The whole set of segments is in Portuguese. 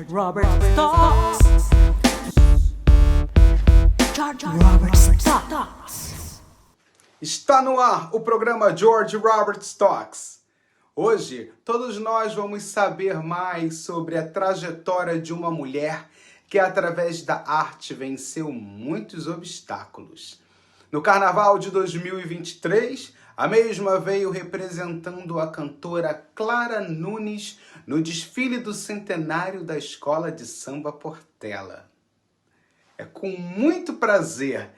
Robert Talks. Robert Talks. Está no ar o programa George Robert Talks. Hoje, todos nós vamos saber mais sobre a trajetória de uma mulher que, através da arte, venceu muitos obstáculos. No Carnaval de 2023, a mesma veio representando a cantora Clara Nunes no desfile do centenário da Escola de Samba Portela. É com muito prazer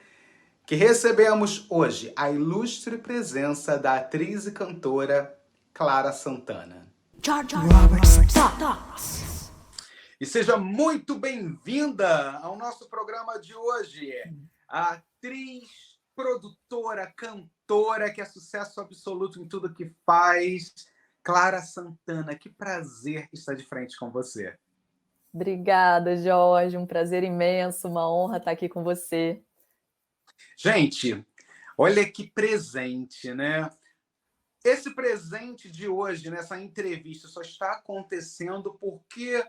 que recebemos hoje a ilustre presença da atriz e cantora Clara Santana. George Robert Talks. E seja muito bem-vinda ao nosso programa de hoje. A atriz, produtora, cantora, que é sucesso absoluto em tudo que faz, Clara Santana. Que prazer estar de frente com você. Obrigada, Jorge. Um prazer imenso, uma honra estar aqui com você. Gente, olha que presente, né? Esse presente de hoje, nessa entrevista, só está acontecendo porque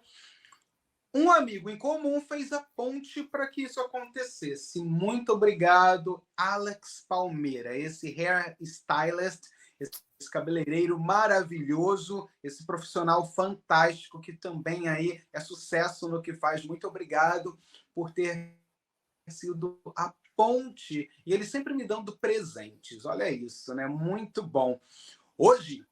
um amigo em comum fez a ponte para que isso acontecesse. Muito obrigado, Alex Palmeira, esse hair stylist, esse cabeleireiro maravilhoso, esse profissional fantástico que também aí é sucesso no que faz. Muito obrigado por ter sido a ponte. E ele sempre me dando presentes. Olha isso, né? Muito bom. Hoje,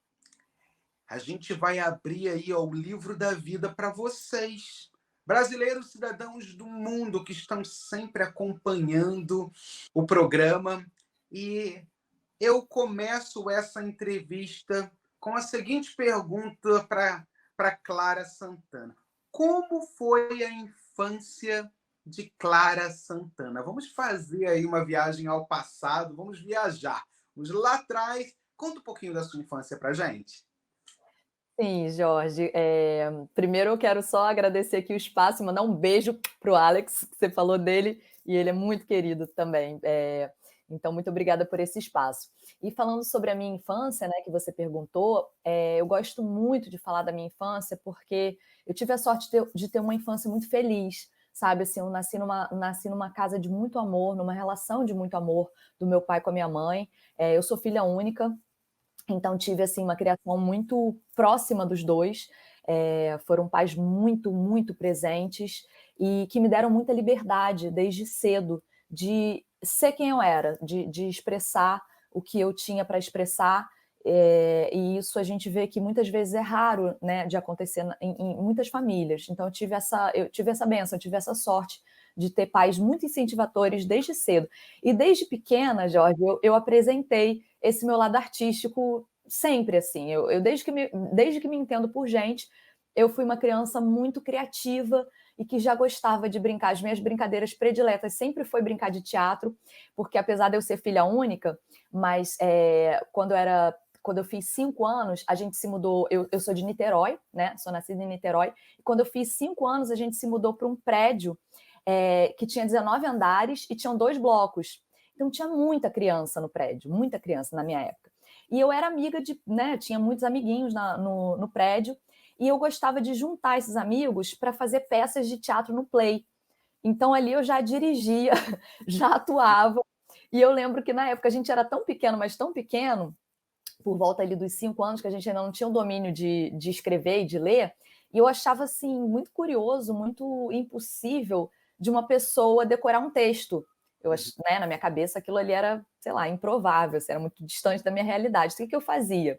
a gente vai abrir aí o livro da vida para vocês, brasileiros, cidadãos do mundo que estão sempre acompanhando o programa. E eu começo essa entrevista com a seguinte pergunta para Clara Santana. Como foi a infância de Clara Santana? Vamos fazer aí uma viagem ao passado, vamos viajar. Vamos lá atrás. Conta um pouquinho da sua infância para a gente. Sim, Jorge. Primeiro eu quero só agradecer aqui o espaço e mandar um beijo para o Alex, que você falou dele, e ele é muito querido também. Então, muito obrigada por esse espaço. E falando sobre a minha infância, né, que você perguntou, eu gosto muito de falar da minha infância porque eu tive a sorte de ter uma infância muito feliz, sabe? Assim, eu nasci numa casa de muito amor, numa relação de muito amor do meu pai com a minha mãe. Eu sou filha única. Então, tive assim, uma criação muito próxima dos dois. Foram pais muito, muito presentes e que me deram muita liberdade desde cedo de ser quem eu era, de expressar o que eu tinha para expressar. E isso a gente vê que muitas vezes é raro, né, de acontecer em muitas famílias. Então, eu tive essa bênção, eu tive essa sorte de ter pais muito incentivadores desde cedo. E desde pequena, Jorge, eu apresentei esse meu lado artístico sempre, assim. Desde que me entendo por gente, eu fui uma criança muito criativa e que já gostava de brincar. As minhas brincadeiras prediletas sempre foi brincar de teatro, porque apesar de eu ser filha única, mas quando eu fiz 5 anos, a gente se mudou. Eu sou de Niterói, né? Sou nascida em Niterói. E quando eu fiz 5 anos, a gente se mudou para um prédio que tinha 19 andares e tinham 2 blocos. Então tinha muita criança no prédio, muita criança na minha época. E eu era amiga né? Tinha muitos amiguinhos no prédio e eu gostava de juntar esses amigos para fazer peças de teatro no Play. Então ali eu já dirigia, já atuava. E eu lembro que na época a gente era tão pequeno, mas tão pequeno, por volta ali dos 5 anos, que a gente ainda não tinha o domínio de escrever e de ler, e eu achava assim muito curioso, muito impossível de uma pessoa decorar um texto. Né, na minha cabeça aquilo ali era, sei lá, improvável, assim, era muito distante da minha realidade. Então, o que eu fazia?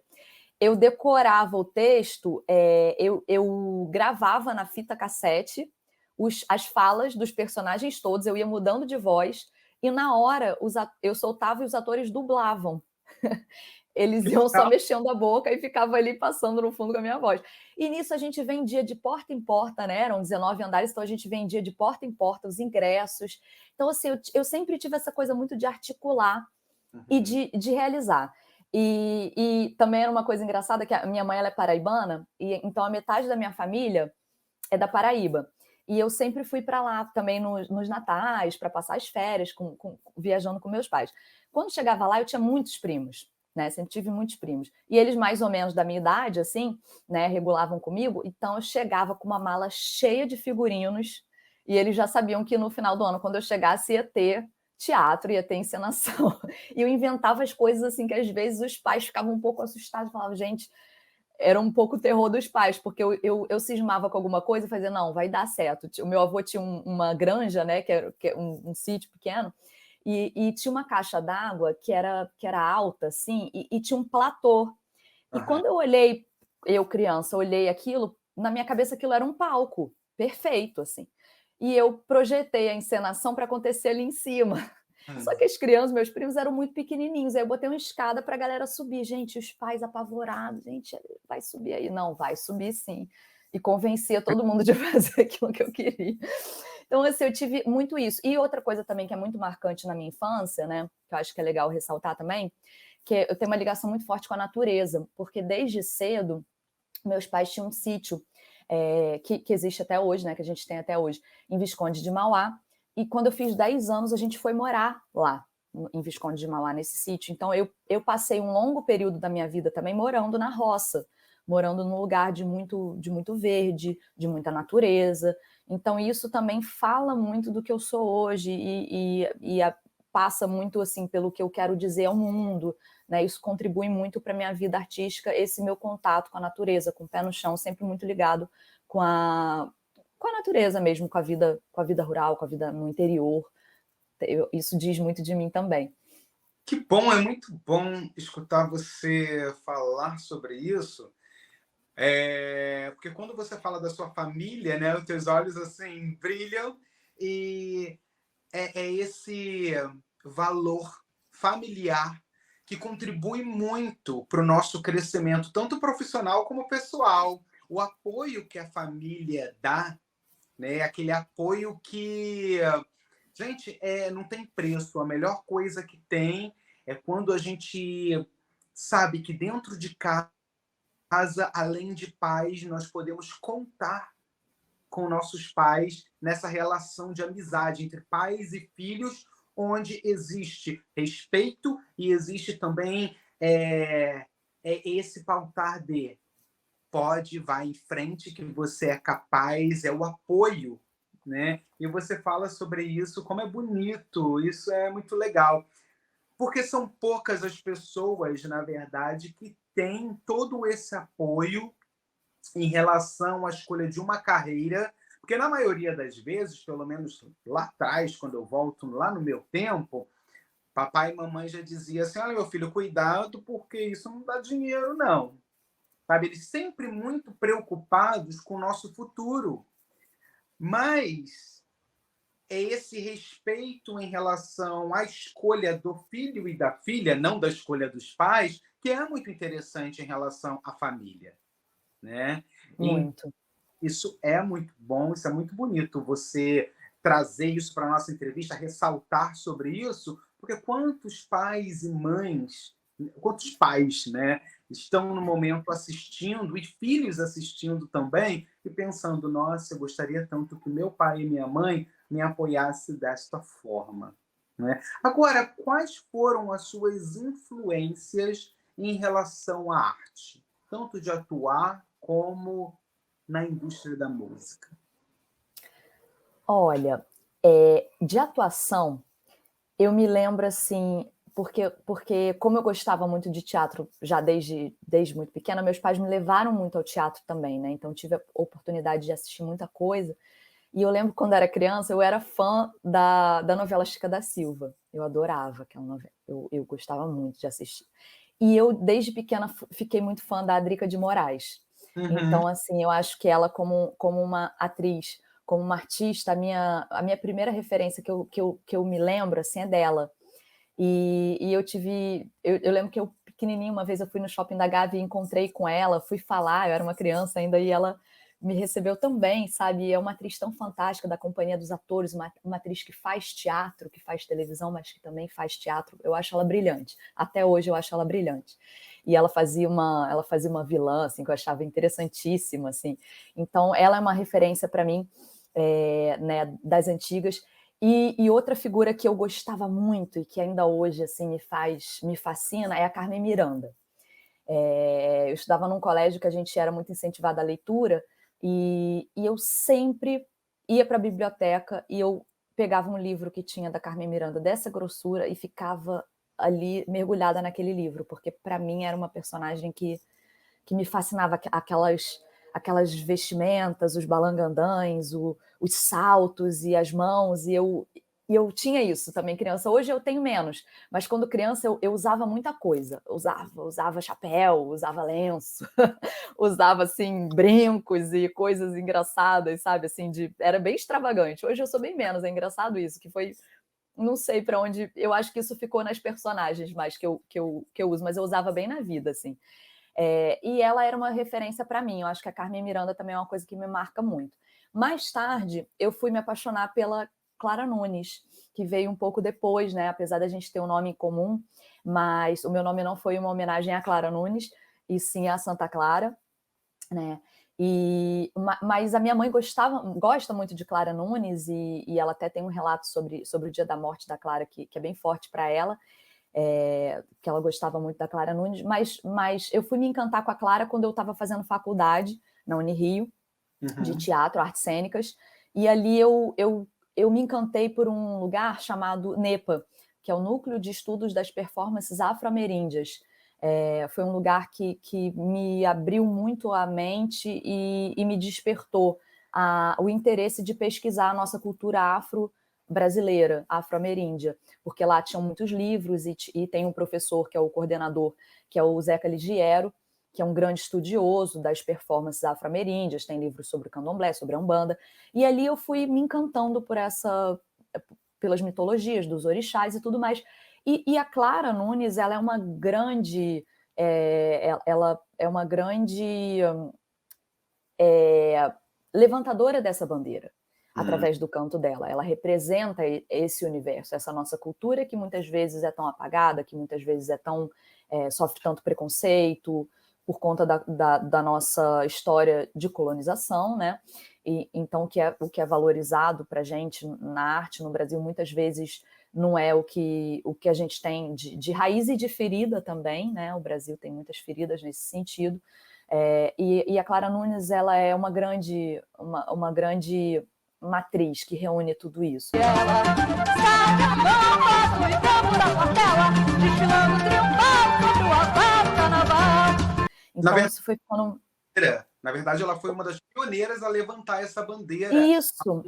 Eu decorava o texto, eu gravava na fita cassete as falas dos personagens todos, eu ia mudando de voz, e na hora eu soltava e os atores dublavam. Eles iam só mexendo a boca e ficava ali passando no fundo com a minha voz. E nisso a gente vendia de porta em porta, né? Eram 19 andares, então a gente vendia de porta em porta os ingressos. Então, assim, eu sempre tive essa coisa muito de articular e de realizar. E também era uma coisa engraçada que a minha mãe ela é paraibana, e então a metade da minha família é da Paraíba. E eu sempre fui para lá também nos natais, para passar as férias, viajando com meus pais. Quando chegava lá, eu tinha muitos primos. né? Sempre tive muitos primos. E eles mais ou menos da minha idade, assim, né, regulavam comigo, então eu chegava com uma mala cheia de figurinos e eles já sabiam que no final do ano, quando eu chegasse, ia ter teatro, ia ter encenação. E eu inventava as coisas assim que às vezes os pais ficavam um pouco assustados, falavam, gente, era um pouco o terror dos pais, porque eu cismava com alguma coisa e fazia, não, vai dar certo. O meu avô tinha uma granja, né, que era um sítio pequeno, e tinha uma caixa d'água que era alta, assim, e tinha um platô. E Aham. quando eu olhei, eu criança, olhei aquilo, na minha cabeça aquilo era um palco, perfeito, assim. E eu projetei a encenação para acontecer ali em cima. Só que as crianças, meus primos, eram muito pequenininhos. Aí eu botei uma escada para a galera subir. Gente, os pais apavorados. Gente, vai subir aí. Não, vai subir sim. E convencia todo mundo de fazer aquilo que eu queria. Então, assim, eu tive muito isso. E outra coisa também que é muito marcante na minha infância, né? Que eu acho que é legal ressaltar também, que eu tenho uma ligação muito forte com a natureza. Porque desde cedo, meus pais tinham um sítio que existe até hoje, né? Que a gente tem até hoje, em Visconde de Mauá. E quando eu fiz 10 anos, a gente foi morar lá, em Visconde de Mauá, nesse sítio. Então, eu passei um longo período da minha vida também morando na roça, morando num lugar de muito verde, de muita natureza. Então, isso também fala muito do que eu sou hoje passa muito assim pelo que eu quero dizer ao mundo, né? Isso contribui muito para a minha vida artística, esse meu contato com a natureza, com o pé no chão, sempre muito ligado com a natureza mesmo, com a vida rural, com a vida no interior. Isso diz muito de mim também. Que bom, é muito bom escutar você falar sobre isso. Porque quando você fala da sua família, né, os teus olhos assim brilham e é esse valor familiar que contribui muito para o nosso crescimento, tanto profissional como pessoal. O apoio que a família dá, né, aquele apoio que, gente, não tem preço. A melhor coisa que tem é quando a gente sabe que dentro de casa, além de pais, nós podemos contar com nossos pais nessa relação de amizade entre pais e filhos, onde existe respeito e existe também esse pautar de pode, vai em frente, que você é capaz, é o apoio, né? E você fala sobre isso, como é bonito, isso é muito legal. Porque são poucas as pessoas, na verdade, que têm todo esse apoio em relação à escolha de uma carreira, porque na maioria das vezes, pelo menos lá atrás, quando eu volto lá no meu tempo, papai e mamãe já diziam assim: olha, meu filho, cuidado, porque isso não dá dinheiro, não. Sabe? Eles sempre muito preocupados com o nosso futuro. Mas é esse respeito em relação à escolha do filho e da filha, não da escolha dos pais, que é muito interessante em relação à família, né? Muito. Isso é muito bom, isso é muito bonito você trazer isso para a nossa entrevista, ressaltar sobre isso, porque quantos pais e mães, quantos pais, né, estão no momento assistindo e filhos assistindo também e pensando, nossa, eu gostaria tanto que meu pai e minha mãe me apoiasse desta forma, né? Agora, quais foram as suas influências em relação à arte, tanto de atuar como na indústria da música? Olha, de atuação, eu me lembro assim, porque como eu gostava muito de teatro já desde muito pequena, meus pais me levaram muito ao teatro também, né? Então tive a oportunidade de assistir muita coisa. E eu lembro quando era criança, eu era fã da novela Chica da Silva. Eu adorava aquela novela. Eu gostava muito de assistir. E eu, desde pequena, fiquei muito fã da Adrica de Moraes. Uhum. Então, assim, eu acho que ela, como uma atriz, como uma artista, a minha primeira referência que eu me lembro, assim, é dela. E eu lembro que eu, pequenininha, uma vez eu fui no shopping da Gávea e encontrei com ela, fui falar, eu era uma criança ainda, e ela me recebeu tão bem, sabe? E é uma atriz tão fantástica da Companhia dos Atores, uma atriz que faz teatro, que faz televisão, mas que também faz teatro. Eu acho ela brilhante. Até hoje eu acho ela brilhante. E ela fazia uma vilã, assim, que eu achava interessantíssima, assim. Então, ela é uma referência para mim, né, das antigas. E outra figura que eu gostava muito e que ainda hoje assim me fascina é a Carmen Miranda. Eu estudava num colégio que a gente era muito incentivada à leitura e eu sempre ia para a biblioteca e eu pegava um livro que tinha da Carmen Miranda dessa grossura e ficava ali mergulhada naquele livro, porque para mim era uma personagem que me fascinava, aquelas vestimentas, os balangandãs, os saltos e as mãos, e eu tinha isso também criança. Hoje eu tenho menos, mas quando criança eu usava muita coisa. Usava chapéu, usava lenço, usava assim brincos e coisas engraçadas, sabe? Assim, era bem extravagante. Hoje eu sou bem menos, é engraçado isso, que foi não sei para onde. Eu acho que isso ficou nas personagens mais que eu uso, mas eu usava bem na vida, assim. E ela era uma referência para mim. Eu acho que a Carmen Miranda também é uma coisa que me marca muito. Mais tarde, eu fui me apaixonar pela Clara Nunes, que veio um pouco depois, né? Apesar da gente ter um nome em comum, mas o meu nome não foi uma homenagem à Clara Nunes, e sim à Santa Clara, né? Mas a minha mãe gosta muito de Clara Nunes, e ela até tem um relato sobre o dia da morte da Clara que é bem forte para ela. Que ela gostava muito da Clara Nunes, mas eu fui me encantar com a Clara quando eu estava fazendo faculdade na Unirio, de teatro, artes cênicas, e ali eu me encantei por um lugar chamado NEPA, que é o Núcleo de Estudos das Performances Afro-Ameríndias. Foi um lugar que me abriu muito a mente e me despertou o interesse de pesquisar a nossa cultura afro-brasileira, afro-ameríndia, porque lá tinham muitos livros e tem um professor que é o coordenador, que é o Zeca Ligiero, que é um grande estudioso das performances afro-ameríndias, tem livros sobre o candomblé, sobre a umbanda, e ali eu fui me encantando pelas mitologias dos orixás e tudo mais. E a Clara Nunes, ela é uma grande, ela é uma grande levantadora dessa bandeira, através do canto dela. Ela representa esse universo, essa nossa cultura que muitas vezes é tão apagada, que muitas vezes sofre tanto preconceito por conta da nossa história de colonização, né? Então, o que é valorizado para a gente na arte no Brasil, muitas vezes não é o que a gente tem de raiz e de ferida também, né? O Brasil tem muitas feridas nesse sentido. E a Clara Nunes, ela é uma grande matriz que reúne tudo isso. Ela está no campo da Portela, desfilando triunfal sobre o altar do carnaval. Então, isso foi ficando... Na verdade, ela foi uma das pioneiras a levantar essa bandeira. Isso,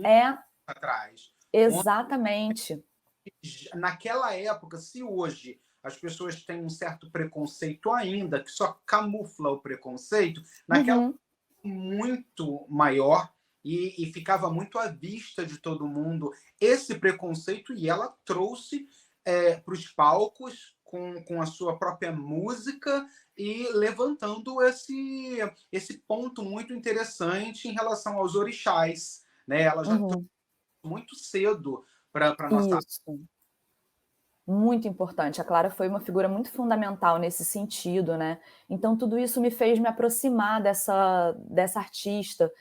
atrás. Exatamente. Naquela época, se hoje as pessoas têm um certo preconceito ainda, que só camufla o preconceito, naquela época muito maior e ficava muito à vista de todo mundo esse preconceito, e ela trouxe para os palcos com a sua própria música e levantando esse ponto muito interessante em relação aos orixás, né? Ela já trouxe muito cedo para a nossa... Isso. Muito importante. A Clara foi uma figura muito fundamental nesse sentido, né? Então, tudo isso me fez me aproximar dessa artista.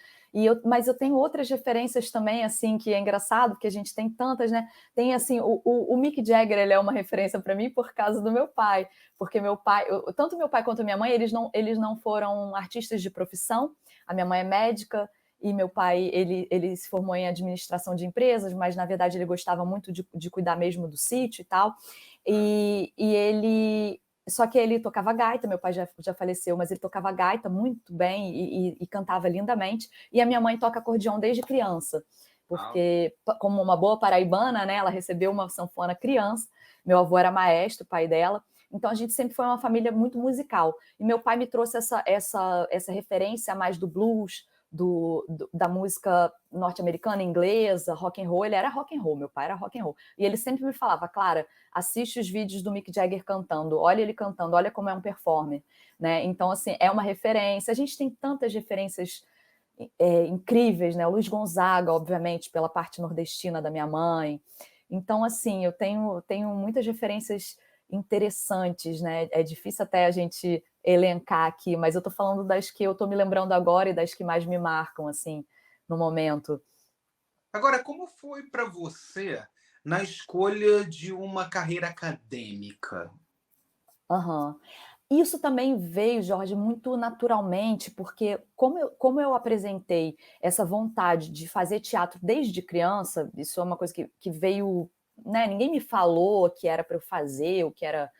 Mas eu tenho outras referências também, assim, que é engraçado, porque a gente tem tantas, né? Tem, assim, o Mick Jagger, ele é uma referência para mim por causa do meu pai, porque tanto meu pai quanto minha mãe, eles não foram artistas de profissão. A minha mãe é médica, e meu pai, ele se formou em administração de empresas, mas, na verdade, ele gostava muito de cuidar mesmo do sítio e tal. Só que ele tocava gaita, meu pai já faleceu, mas ele tocava gaita muito bem e cantava lindamente. E a minha mãe toca acordeão desde criança, porque, como uma boa paraibana, né, ela recebeu uma sanfona criança. Meu avô era maestro, pai dela. Então, a gente sempre foi uma família muito musical. E meu pai me trouxe essa referência mais do blues, da música norte-americana, inglesa, rock and roll. Ele era rock and roll, meu pai era rock and roll. E ele sempre me falava: Clara, assiste os vídeos do Mick Jagger cantando, olha ele cantando, olha como é um performer, né? Então, assim, é uma referência. A gente tem tantas referências incríveis, né? O Luiz Gonzaga, obviamente, pela parte nordestina da minha mãe. Então, assim, eu tenho muitas referências interessantes, né? É difícil até a gente elencar aqui, mas eu estou falando das que eu estou me lembrando agora e das que mais me marcam, assim, no momento. Agora, como foi para você na escolha de uma carreira acadêmica? Aham. Isso também veio, Jorge, muito naturalmente, porque como eu apresentei essa vontade de fazer teatro desde criança, isso é uma coisa que veio, né, ninguém me falou que era para eu fazer, ou que era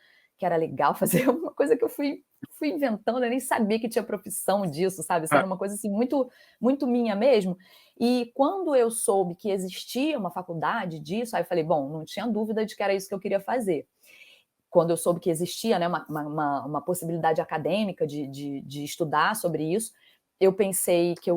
legal fazer, é uma coisa que eu fui inventando, eu nem sabia que tinha profissão disso, sabe, isso Ah, era uma coisa, assim, muito muito minha mesmo. E quando eu soube que existia uma faculdade disso, aí eu falei: "Bom, não tinha dúvida de que era isso que eu queria fazer". Quando eu soube que existia, né, uma possibilidade acadêmica de estudar sobre isso, eu pensei que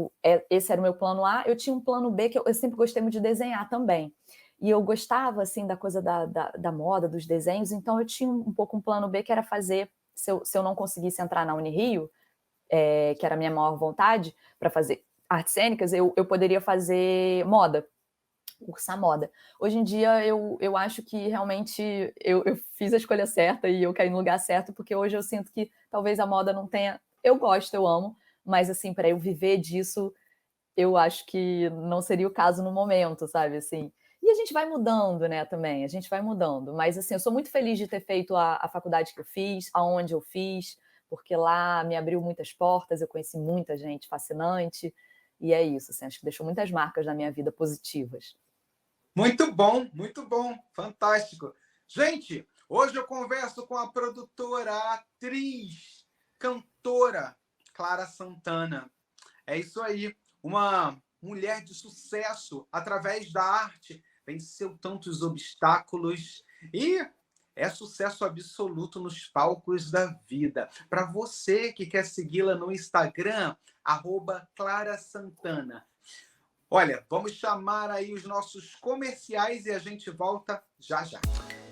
esse era o meu plano A. Eu tinha um plano B, que eu sempre gostei muito de desenhar também. E eu gostava, assim, da coisa da moda, dos desenhos, então eu tinha um pouco um plano B, que era fazer, se eu não conseguisse entrar na Unirio, que era a minha maior vontade, para fazer artes cênicas, eu poderia fazer moda, cursar moda. Hoje em dia eu acho que realmente eu fiz a escolha certa e eu caí no lugar certo, porque hoje eu sinto que talvez a moda não tenha, eu gosto, eu amo, mas assim, para eu viver disso, eu acho que não seria o caso no momento, sabe, assim. E a gente vai mudando, né, também, a gente vai mudando, mas assim, eu sou muito feliz de ter feito a faculdade que eu fiz, aonde eu fiz, porque lá me abriu muitas portas, eu conheci muita gente fascinante, e é isso, assim, acho que deixou muitas marcas na minha vida positivas. muito bom, fantástico. Gente, hoje eu converso com a produtora, a atriz, cantora Clara Santana. É isso aí, uma mulher de sucesso através da arte, venceu tantos obstáculos e é sucesso absoluto nos palcos da vida. Para você que quer segui-la no Instagram, @Clara Santana. Olha, vamos chamar aí os nossos comerciais e a gente volta já já.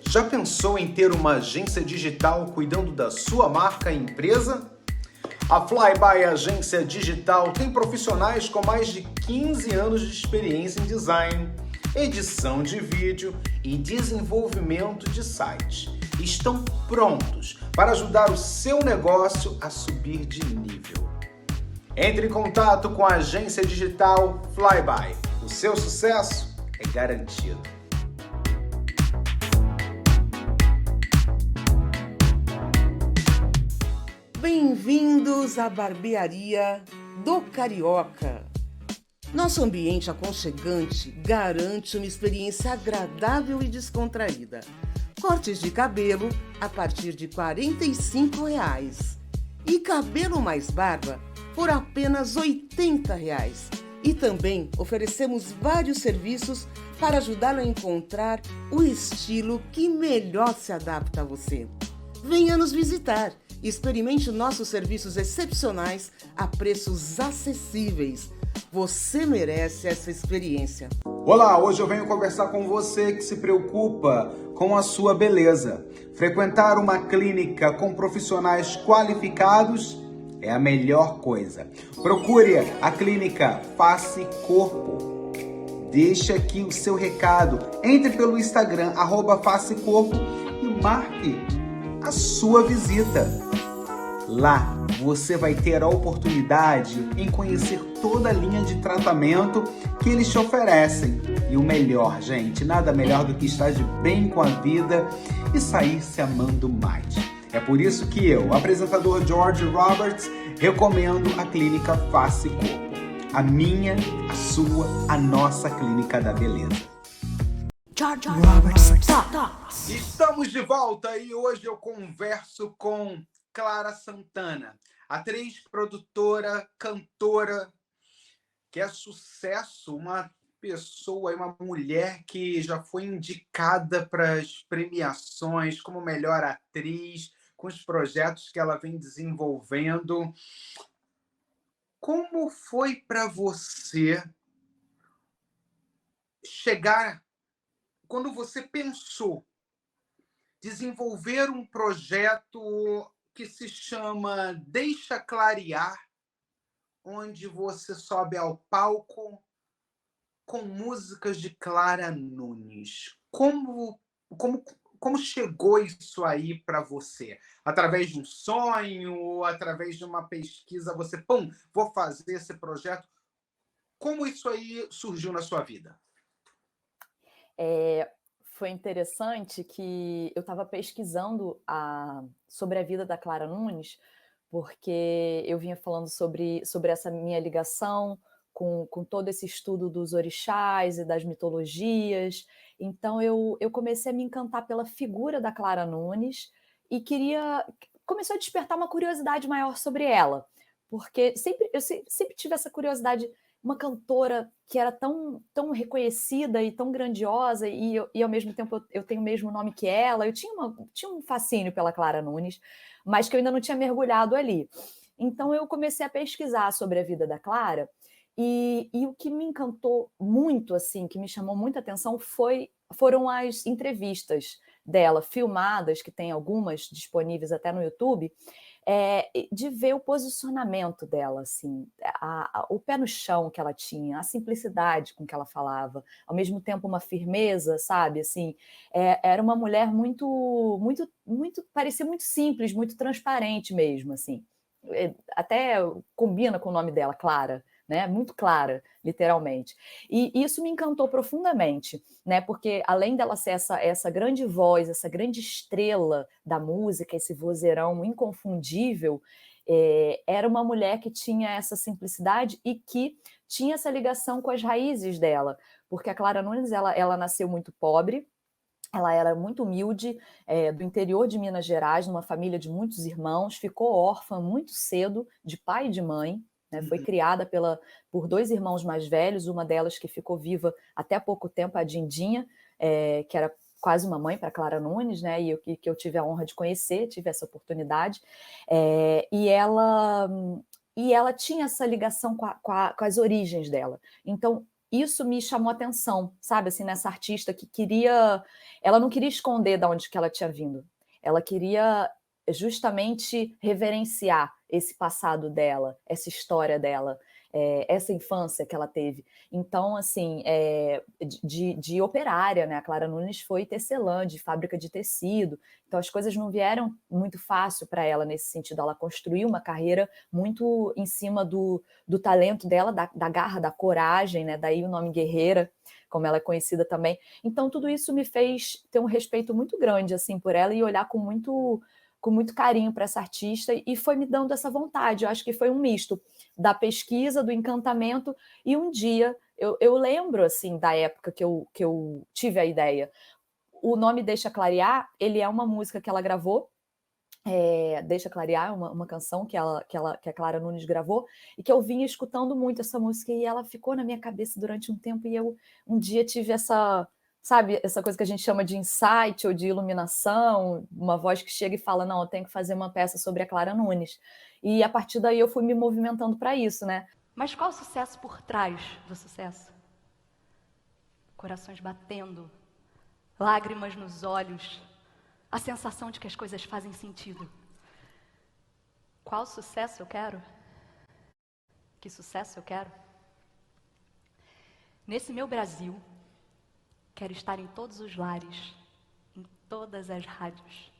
Já pensou em ter uma agência digital cuidando da sua marca e empresa? A Flyby Agência Digital tem profissionais com mais de 15 anos de experiência em design, edição de vídeo e desenvolvimento de sites. Estão prontos para ajudar o seu negócio a subir de nível. Entre em contato com a agência digital Flyby. O seu sucesso é garantido. Bem-vindos à barbearia do Carioca. Nosso ambiente aconchegante garante uma experiência agradável e descontraída. Cortes de cabelo a partir de R$ 45 e cabelo mais barba por apenas R$ 80. E também oferecemos vários serviços para ajudá-lo a encontrar o estilo que melhor se adapta a você. Venha nos visitar e experimente nossos serviços excepcionais a preços acessíveis. Você merece essa experiência. Olá, hoje eu venho conversar com você que se preocupa com a sua beleza. Frequentar uma clínica com profissionais qualificados é a melhor coisa. Procure a clínica Face Corpo. Deixe aqui o seu recado. Entre pelo Instagram, @Face Corpo e marque a sua visita. Lá você vai ter a oportunidade em conhecer toda a linha de tratamento que eles te oferecem. E o melhor, gente, nada melhor do que estar de bem com a vida e sair se amando mais. É por isso que eu, o apresentador George Roberts, recomendo a clínica Face Corpo. A minha, a sua, a nossa clínica da beleza. George Roberts Talks. Estamos de volta e hoje eu converso com Clara Santana, atriz, produtora, cantora, que é sucesso, uma pessoa, uma mulher que já foi indicada para as premiações como melhor atriz, com os projetos que ela vem desenvolvendo. Como foi para você chegar, quando você pensou desenvolver um projeto que se chama Deixa Clarear, onde você sobe ao palco com músicas de Clara Nunes. Como chegou isso aí para você? Através de um sonho, através de uma pesquisa, você, vou fazer esse projeto. Como isso aí surgiu na sua vida? É, foi interessante que eu estava pesquisando sobre a vida da Clara Nunes, porque eu vinha falando sobre essa minha ligação com todo esse estudo dos orixás e das mitologias. Então eu comecei a me encantar pela figura da Clara Nunes e começou a despertar uma curiosidade maior sobre ela, porque eu sempre tive essa curiosidade, uma cantora que era tão reconhecida e tão grandiosa, e ao mesmo tempo eu tenho o mesmo nome que ela, eu tinha um fascínio pela Clara Nunes, mas que eu ainda não tinha mergulhado ali. Então eu comecei a pesquisar sobre a vida da Clara, e o que me encantou muito, assim, que me chamou muita atenção foram as entrevistas dela, filmadas, que tem algumas disponíveis até no YouTube, de ver o posicionamento dela, assim, o pé no chão que ela tinha, a simplicidade com que ela falava, ao mesmo tempo uma firmeza, sabe, assim, era uma mulher parecia muito simples, muito transparente mesmo, assim, até combina com o nome dela, Clara, né? Muito clara, literalmente. E isso me encantou profundamente, né? Porque além dela ser essa grande voz, essa grande estrela da música, esse vozeirão inconfundível, era uma mulher que tinha essa simplicidade e que tinha essa ligação com as raízes dela, porque a Clara Nunes ela nasceu muito pobre. Ela era muito humilde, do interior de Minas Gerais, numa família de muitos irmãos, ficou órfã muito cedo, de pai e de mãe, né? Foi criada por 2 irmãos mais velhos, uma delas que ficou viva até há pouco tempo, a Dindinha, que era quase uma mãe para Clara Nunes, né? E que eu tive a honra de conhecer, tive essa oportunidade. E ela tinha essa ligação com as origens dela. Então, isso me chamou a atenção, sabe, assim, nessa artista que ela não queria esconder de onde que ela tinha vindo, ela queria justamente reverenciar esse passado dela, essa história dela, essa infância que ela teve. Então, assim, de operária, né? A Clara Nunes foi tecelã de fábrica de tecido, então as coisas não vieram muito fácil para ela nesse sentido. Ela construiu uma carreira muito em cima do talento dela, da garra, da coragem, né? Daí o nome Guerreira, como ela é conhecida também. Então tudo isso me fez ter um respeito muito grande assim por ela e olhar com muito carinho para essa artista, e foi me dando essa vontade. Eu acho que foi um misto da pesquisa, do encantamento, e um dia eu lembro assim da época que eu tive a ideia. O nome Deixa Clarear, ele é uma música que ela gravou, Deixa Clarear, uma canção que a Clara Nunes gravou, e que eu vinha escutando muito essa música, e ela ficou na minha cabeça durante um tempo, e eu um dia tive sabe, essa coisa que a gente chama de insight ou de iluminação, uma voz que chega e fala, não, eu tenho que fazer uma peça sobre a Clara Nunes. E a partir daí eu fui me movimentando para isso, né? Mas qual o sucesso por trás do sucesso? Corações batendo, lágrimas nos olhos, a sensação de que as coisas fazem sentido. Qual sucesso eu quero? Que sucesso eu quero? Nesse meu Brasil, quero estar em todos os lares, em todas as rádios.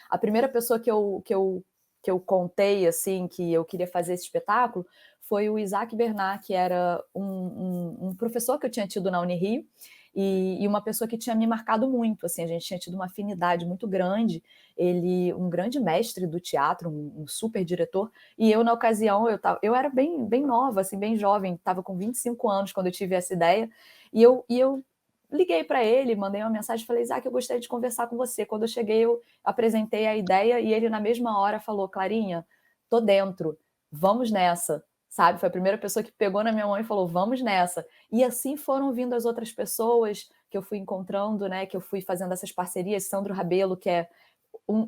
A primeira pessoa que eu contei, assim, que eu queria fazer esse espetáculo, foi o Isaac Bernard, que era um professor que eu tinha tido na Unirio, e uma pessoa que tinha me marcado muito, assim, a gente tinha tido uma afinidade muito grande, ele, um grande mestre do teatro, um super diretor, e eu, na ocasião, eu era bem nova, assim, bem jovem, estava com 25 anos quando eu tive essa ideia, e eu liguei para ele, mandei uma mensagem, falei, Isaac, eu gostaria de conversar com você. Quando eu cheguei, eu apresentei a ideia, e ele, na mesma hora, falou, Clarinha, tô dentro, vamos nessa, sabe? Foi a primeira pessoa que pegou na minha mão e falou, vamos nessa. E assim foram vindo as outras pessoas que eu fui encontrando, né? Que eu fui fazendo essas parcerias. Sandro Rabelo, que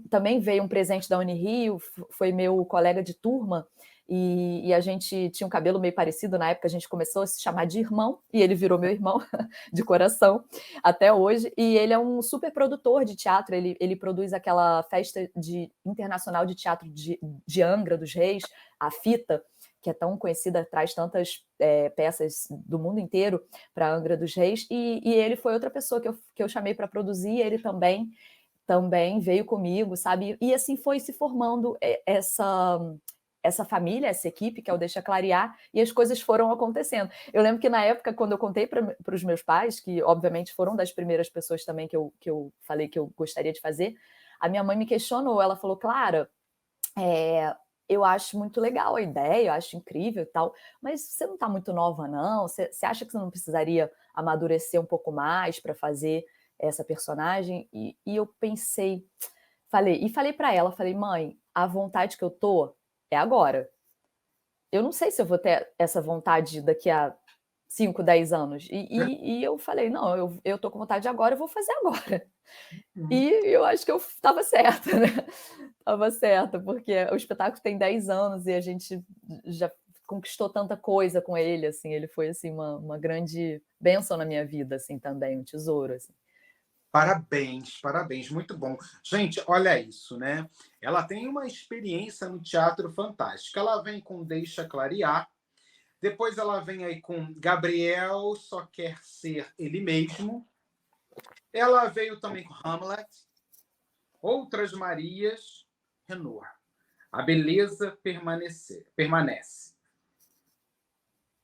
também veio um presente da Unirio, foi meu colega de turma, e a gente tinha um cabelo meio parecido na época, a gente começou a se chamar de irmão, e ele virou meu irmão de coração até hoje, e ele é um super produtor de teatro, ele produz aquela festa internacional de teatro de Angra dos Reis, a Fita, que é tão conhecida, traz tantas peças do mundo inteiro para Angra dos Reis, e ele foi outra pessoa que eu chamei para produzir, ele também veio comigo, sabe? E assim foi se formando essa família, essa equipe, que é o Deixa Clarear, e as coisas foram acontecendo. Eu lembro que na época, quando eu contei para os meus pais, que obviamente foram das primeiras pessoas também que eu falei que eu gostaria de fazer, a minha mãe me questionou, ela falou, Clara, eu acho muito legal a ideia, eu acho incrível e tal, mas você não está muito nova, não? Você acha que você não precisaria amadurecer um pouco mais para fazer essa personagem? E eu pensei, falei para ela, falei, mãe, a vontade que eu tô é agora. Eu não sei se eu vou ter essa vontade daqui a 5, 10 anos. E eu falei, não, eu tô com vontade agora, eu vou fazer agora. E eu acho que eu estava certa, né? Estava certa, porque o espetáculo tem 10 anos e a gente já conquistou tanta coisa com ele, assim, ele foi assim uma grande bênção na minha vida, assim, também, um tesouro, assim. Parabéns, parabéns, muito bom. Gente, olha isso, né? Ela tem uma experiência no teatro fantástica. Ela vem com Deixa Clarear, depois ela vem aí com Gabriel Só Quer Ser Ele Mesmo. Ela veio também com Hamlet, Outras Marias, Renoir. A beleza permanece.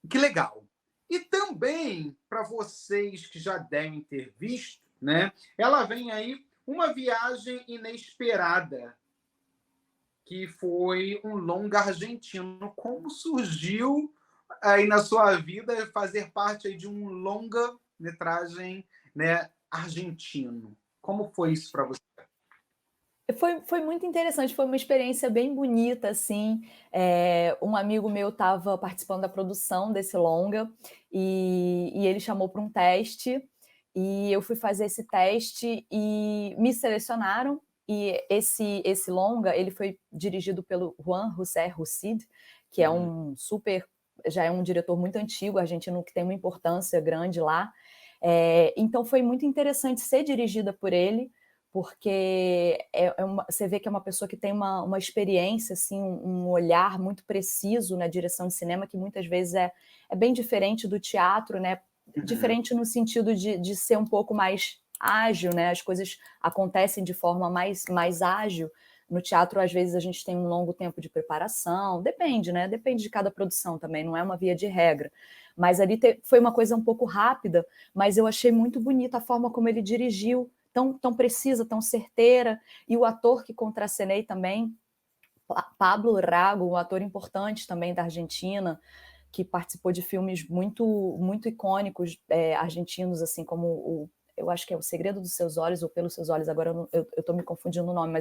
Que legal. E também, para vocês que já devem ter visto, né? Ela vem aí uma viagem inesperada, que foi um longa argentino. Como surgiu aí na sua vida fazer parte aí de um longa-metragem, né, argentino? Como foi isso para você? Foi muito interessante, foi uma experiência bem bonita, assim. Um amigo meu estava participando da produção desse longa e ele chamou para um teste e eu fui fazer esse teste e me selecionaram. E esse longa ele foi dirigido pelo Juan José Rucid, que é um super, já é um diretor muito antigo, argentino, que tem uma importância grande lá. Então foi muito interessante ser dirigida por ele, porque você vê que é uma pessoa que tem uma experiência, assim, um olhar muito preciso na direção de cinema, que muitas vezes é bem diferente do teatro, né? Diferente no sentido de ser um pouco mais ágil, né? As coisas acontecem de forma mais ágil. No teatro, às vezes, a gente tem um longo tempo de preparação, depende, né? Depende de cada produção também, não é uma via de regra. Mas ali foi uma coisa um pouco rápida, mas eu achei muito bonita a forma como ele dirigiu, tão precisa, tão certeira, e o ator que contracenei também, Pablo Rago, um ator importante também da Argentina, que participou de filmes muito, muito icônicos argentinos, assim como eu acho que é O Segredo dos Seus Olhos, ou Pelos Seus Olhos, agora eu estou me confundindo o nome,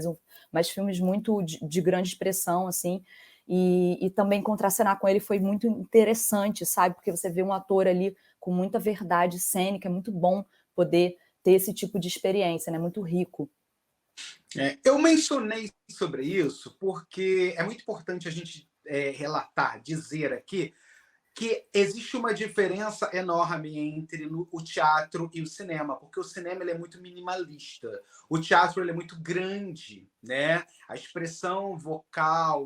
mas filmes muito de grande expressão, assim, e também contracenar com ele foi muito interessante, sabe? Porque você vê um ator ali com muita verdade cênica, é muito bom poder ter esse tipo de experiência, né? Muito rico. Eu mencionei sobre isso porque é muito importante a gente relatar, dizer aqui, que existe uma diferença enorme entre o teatro e o cinema, porque o cinema ele é muito minimalista, o teatro ele é muito grande, né? A expressão vocal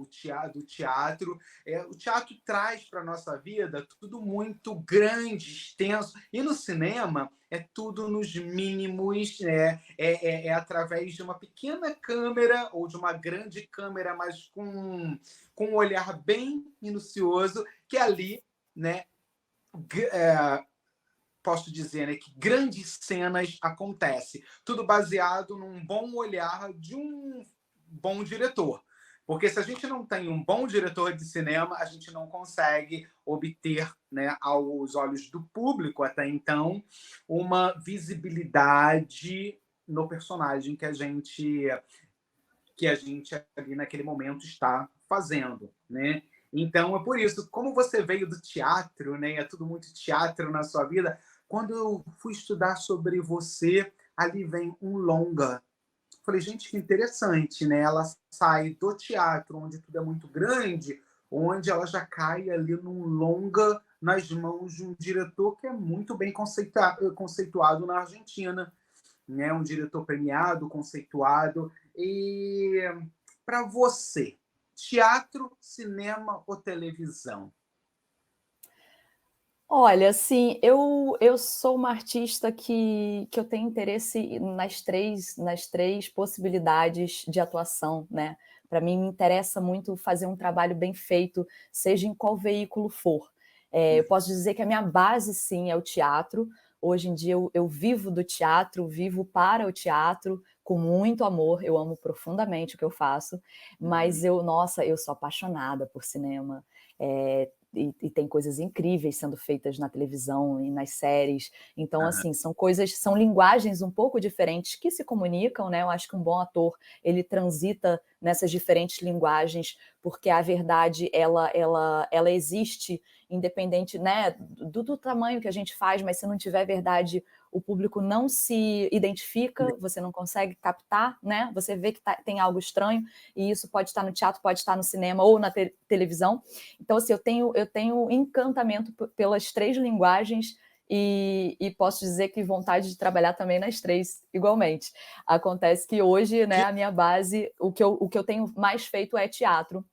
do teatro, o teatro traz para a nossa vida tudo muito grande, extenso, e no cinema é tudo nos mínimos, né? É através de uma pequena câmera ou de uma grande câmera, mas com um olhar bem minucioso, que ali, né, posso dizer, né, que grandes cenas acontecem. Tudo baseado num bom olhar de um bom diretor. Porque se a gente não tem um bom diretor de cinema, a gente não consegue obter, né, aos olhos do público até então, uma visibilidade no personagem que a gente ali naquele momento está fazendo, né? Então é por isso, como você veio do teatro, né? É tudo muito teatro na sua vida. Quando eu fui estudar sobre você, ali vem um longa. Falei, gente, que interessante, né? Ela sai do teatro, onde tudo é muito grande, onde ela já cai ali num longa nas mãos de um diretor que é muito bem conceituado na Argentina, né? Um diretor premiado, conceituado. E para você, teatro, cinema ou televisão? Olha, assim, eu sou uma artista que eu tenho interesse nas três possibilidades de atuação, né? Para mim, me interessa muito fazer um trabalho bem feito, seja em qual veículo for. Eu posso dizer que a minha base, sim, é o teatro. Hoje em dia eu vivo do teatro, vivo para o teatro, com muito amor, eu amo profundamente o que eu faço, mas nossa, eu sou apaixonada por cinema, e tem coisas incríveis sendo feitas na televisão e nas séries, então assim, são linguagens um pouco diferentes que se comunicam, né, eu acho que um bom ator, ele transita nessas diferentes linguagens, porque a verdade, ela existe independente, né, do tamanho que a gente faz, mas se não tiver verdade, o público não se identifica, você não consegue captar, né? Você vê que tem algo estranho, e isso pode estar no teatro, pode estar no cinema ou na televisão. Então, assim, eu tenho encantamento pelas 3 linguagens e posso dizer que vontade de trabalhar também nas 3 igualmente. Acontece que hoje, né, a minha base, o que eu tenho mais feito é teatro,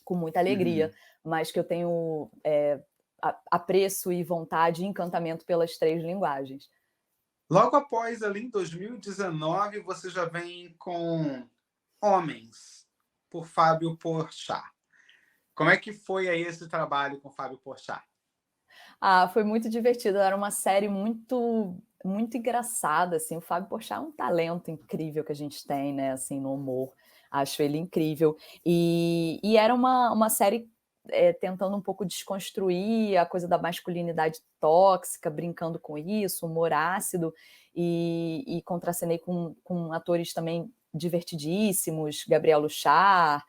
com muita alegria, mas que eu tenho apreço e vontade e encantamento pelas 3 linguagens. Logo após, ali em 2019, você já vem com Homens, por Fábio Porchat. Como é que foi aí esse trabalho com Fábio Porchat? Foi muito divertido, era uma série muito muito engraçada, assim, o Fábio Porchat é um talento incrível que a gente tem, né, assim, no humor, acho ele incrível. E era uma série, tentando um pouco desconstruir a coisa da masculinidade tóxica, brincando com isso, humor ácido, e contracenei com atores também divertidíssimos, Gabriel Luchar,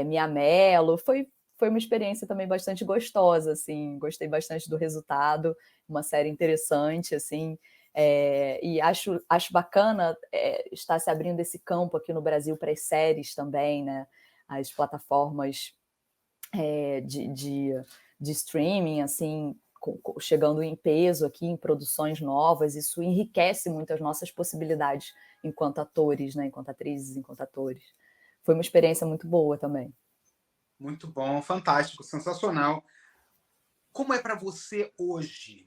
Mia Mello, foi uma experiência também bastante gostosa, assim, gostei bastante do resultado, uma série interessante, assim, e acho bacana estar se abrindo esse campo aqui no Brasil para as séries também, né? As plataformas de streaming, assim, chegando em peso aqui, em produções novas, isso enriquece muito as nossas possibilidades enquanto atores, né? Enquanto atrizes, enquanto atores. Foi uma experiência muito boa também. Muito bom, fantástico, sensacional. Como é para você hoje,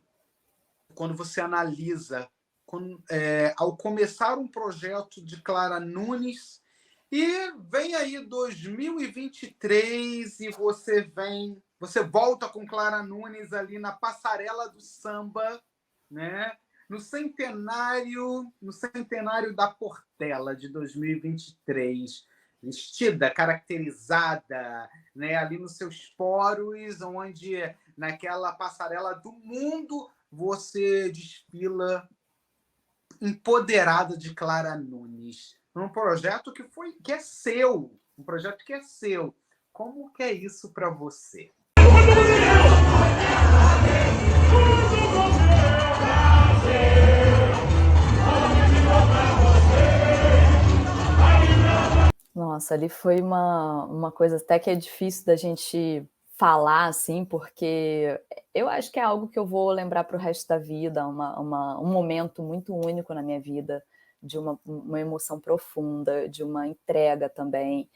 quando você analisa, ao começar um projeto de Clara Nunes, e vem aí 2023 e você volta com Clara Nunes ali na passarela do samba, né? No centenário da Portela de 2023, vestida, caracterizada, né, ali nos seus poros, onde naquela passarela do mundo você desfila empoderada de Clara Nunes, num projeto que é seu, um projeto que é seu. Como que é isso para você? Nossa, ali foi uma coisa até que é difícil da gente falar, assim, porque eu acho que é algo que eu vou lembrar para o resto da vida, um momento muito único na minha vida, de uma emoção profunda, de uma entrega também.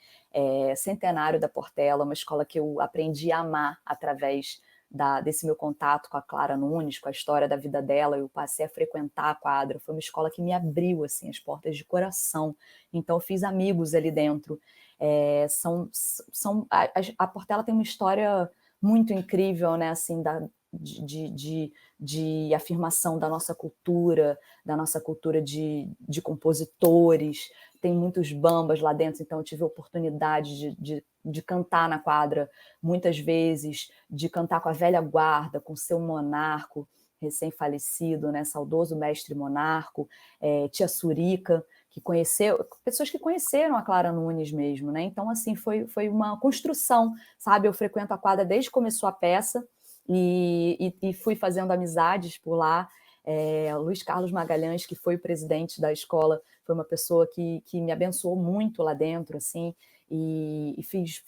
Centenário da Portela, uma escola que eu aprendi a amar através desse meu contato com a Clara Nunes, com a história da vida dela, eu passei a frequentar a quadra, foi uma escola que me abriu assim, as portas de coração, então eu fiz amigos ali dentro. A Portela tem uma história muito incrível, né, assim, de afirmação da nossa cultura de compositores, tem muitos bambas lá dentro, então eu tive a oportunidade de cantar na quadra muitas vezes, de cantar com a velha guarda, com o seu Monarco, recém-falecido, né, saudoso mestre Monarco, tia Surica, pessoas que conheceram a Clara Nunes mesmo, né? Então, assim, foi uma construção, sabe? Eu frequento a quadra desde que começou a peça e fui fazendo amizades por lá. Luiz Carlos Magalhães, que foi o presidente da escola, foi uma pessoa que me abençoou muito lá dentro, assim, e fiz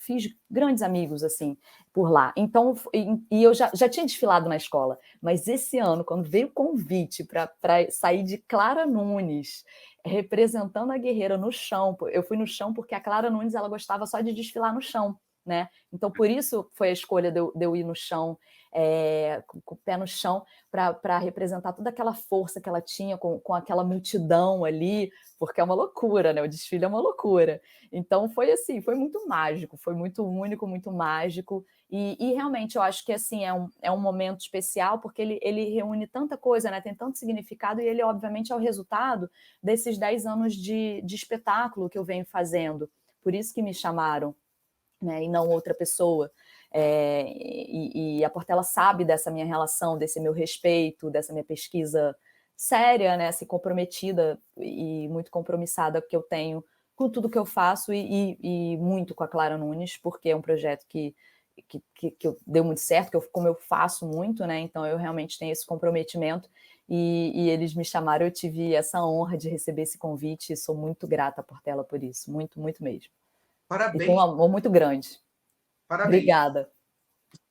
grandes amigos, assim, por lá. Então, e eu já tinha desfilado na escola, mas esse ano, quando veio o convite para sair de Clara Nunes, representando a guerreira no chão, eu fui no chão porque a Clara Nunes ela gostava só de desfilar no chão, né? Então, por isso foi a escolha de eu ir no chão, com o pé no chão, para representar toda aquela força que ela tinha com aquela multidão ali, porque é uma loucura, né? O desfile é uma loucura. Então, foi assim, foi muito mágico, foi muito único, muito mágico. E realmente eu acho que assim é um momento especial, porque ele reúne tanta coisa, né? Tem tanto significado, e ele, obviamente, é o resultado desses 10 anos de espetáculo que eu venho fazendo. Por isso que me chamaram, né, e não outra pessoa. E a Portela sabe dessa minha relação, desse meu respeito, dessa minha pesquisa séria, né, assim, comprometida e muito compromissada que eu tenho com tudo que eu faço, e muito com a Clara Nunes, porque é um projeto que deu muito certo, como eu faço muito, né, então eu realmente tenho esse comprometimento, e eles me chamaram, eu tive essa honra de receber esse convite, e sou muito grata à Portela por isso, muito, muito mesmo. E com um Parabéns, amor muito grande. parabéns. Obrigada.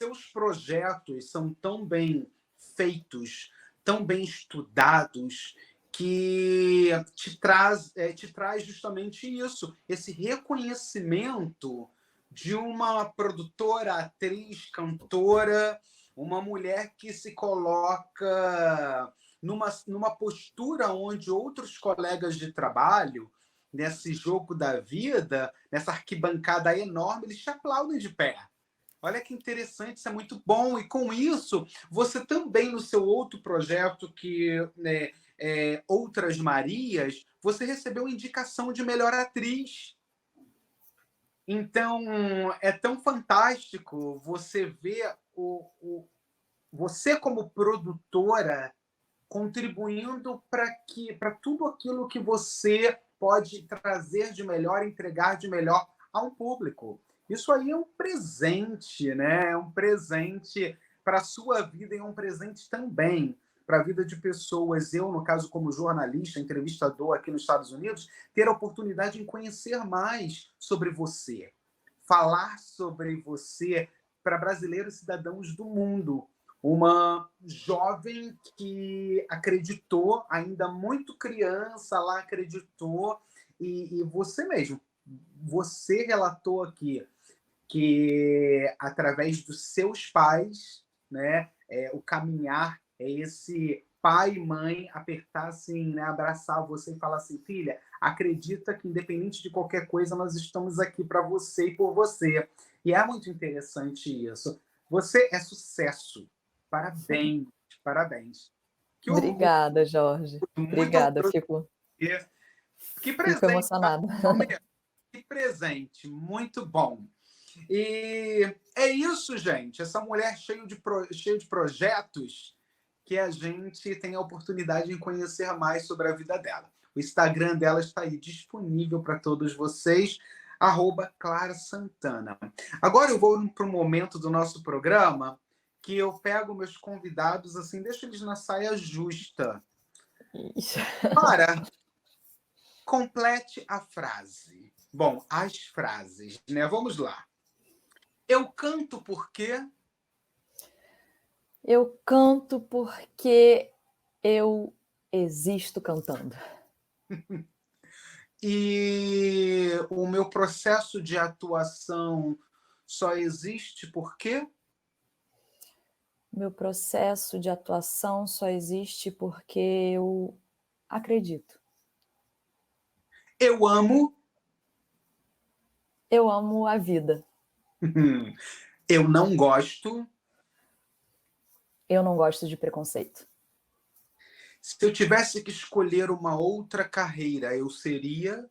Seus projetos são tão bem feitos, tão bem estudados, que te traz justamente isso, esse reconhecimento de uma produtora, atriz, cantora, uma mulher que se coloca numa postura onde outros colegas de trabalho, nesse jogo da vida, nessa arquibancada enorme, eles te aplaudem de pé. Olha que interessante, isso é muito bom. E com isso, você também, no seu outro projeto, né, Outras Marias, você recebeu indicação de melhor atriz. Então, é tão fantástico você ver você como produtora contribuindo para tudo aquilo que você pode trazer de melhor, entregar de melhor a um público. Isso aí é um presente, né? É um presente para a sua vida e é um presente também para a vida de pessoas. Eu, no caso, como jornalista, entrevistador aqui nos Estados Unidos, ter a oportunidade de conhecer mais sobre você, falar sobre você para brasileiros e cidadãos do mundo. Uma jovem que acreditou, ainda muito criança, lá acreditou, e você mesmo, você relatou aqui que através dos seus pais, né, o caminhar é esse pai e mãe apertar assim, né, abraçar você e falar assim, filha, acredita que independente de qualquer coisa nós estamos aqui para você e por você. E é muito interessante isso. Você é sucesso. Parabéns, parabéns. Que orgulho, Obrigada, Jorge. muito Obrigada, orgulho. Que fico presente, emocionada. que presente, muito bom. E é isso, gente. Essa mulher cheia de projetos que a gente tem a oportunidade de conhecer mais sobre a vida dela. O Instagram dela está aí disponível para todos vocês, @ClaraSantana. Agora eu vou para um momento do nosso programa que eu pego meus convidados, assim, deixo eles na saia justa. Para, complete a frase. Bom, as frases, né? Vamos lá. Eu canto porque... Eu canto porque eu existo cantando. E o meu processo de atuação só existe porque... Meu processo de atuação só existe porque eu acredito. Eu amo... Eu amo a vida. Eu não gosto... Eu não gosto de preconceito. Se eu tivesse que escolher uma outra carreira, eu seria...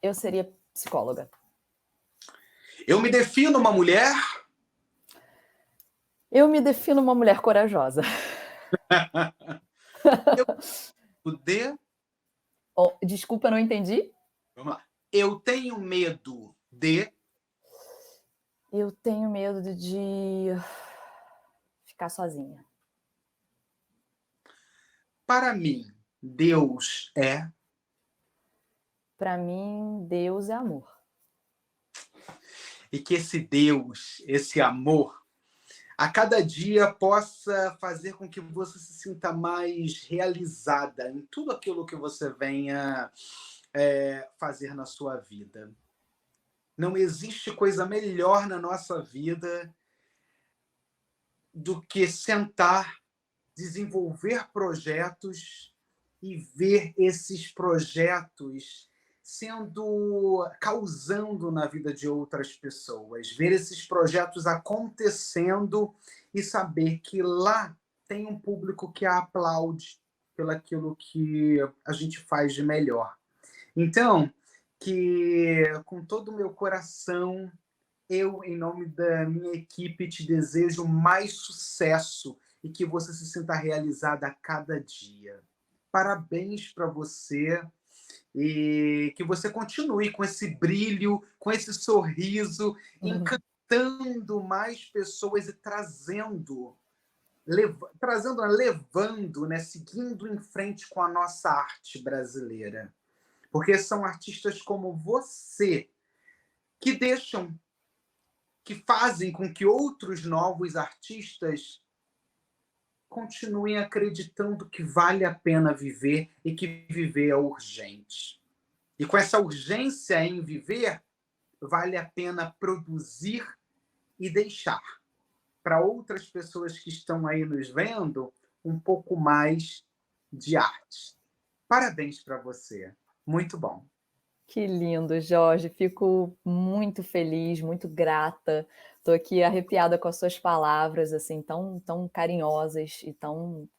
Eu seria psicóloga. Eu me defino uma mulher... Eu me defino uma mulher corajosa. De... Oh, desculpa, não entendi. Vamos lá. Eu tenho medo de... Eu tenho medo de ficar sozinha. Para mim, Deus é... Para mim, Deus é amor. E que esse Deus, esse amor, a cada dia possa fazer com que você se sinta mais realizada em tudo aquilo que você venha fazer na sua vida. Não existe coisa melhor na nossa vida do que sentar, desenvolver projetos e ver esses projetos causando na vida de outras pessoas, ver esses projetos acontecendo e saber que lá tem um público que a aplaude pelaquilo que a gente faz de melhor. Então, que com todo o meu coração, eu, em nome da minha equipe, te desejo mais sucesso e que você se sinta realizada a cada dia. Parabéns para você e que você continue com esse brilho, com esse sorriso, encantando mais pessoas e levando, né, seguindo em frente com a nossa arte brasileira. Porque são artistas como você que fazem com que outros novos artistas continuem acreditando que vale a pena viver e que viver é urgente. E com essa urgência em viver, vale a pena produzir e deixar para outras pessoas que estão aí nos vendo um pouco mais de arte. Parabéns para você. Muito bom. Que lindo, Jorge. Fico muito feliz, muito grata. Estou aqui arrepiada com as suas palavras, assim, tão carinhosas e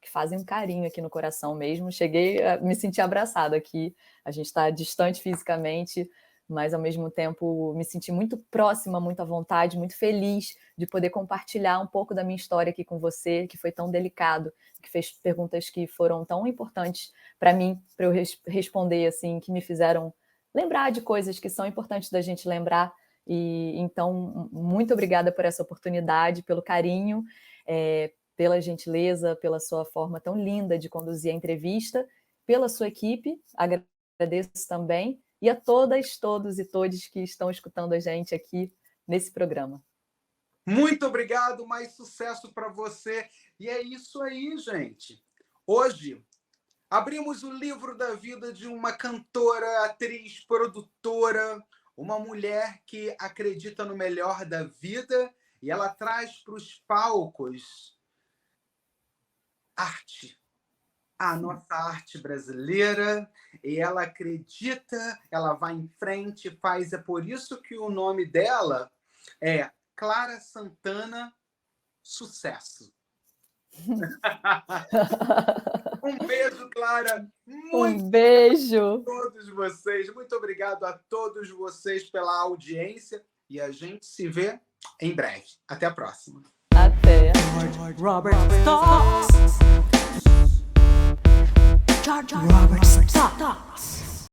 que fazem um carinho aqui no coração mesmo. Cheguei a me sentir abraçada aqui. A gente está distante fisicamente, mas ao mesmo tempo me senti muito próxima, muito à vontade, muito feliz de poder compartilhar um pouco da minha história aqui com você, que foi tão delicado, que fez perguntas que foram tão importantes para mim, para eu responder, assim, que me fizeram lembrar de coisas que são importantes da gente lembrar. E então, muito obrigada por essa oportunidade, pelo carinho, pela gentileza, pela sua forma tão linda de conduzir a entrevista, pela sua equipe, agradeço também, e a todas, todos e todes que estão escutando a gente aqui nesse programa. Muito obrigado, mais sucesso para você. E é isso aí, gente. Hoje, abrimos o livro da vida de uma cantora, atriz, produtora, uma mulher que acredita no melhor da vida e ela traz para os palcos arte, a nossa arte brasileira, e ela acredita, ela vai em frente, faz. É por isso que o nome dela é Clara Santana Sucesso. Um beijo, Clara. Um beijo. A todos vocês. Muito obrigado a todos vocês pela audiência e a gente se vê em breve. Até a próxima. Até. Robert Stocks. Robert Stocks.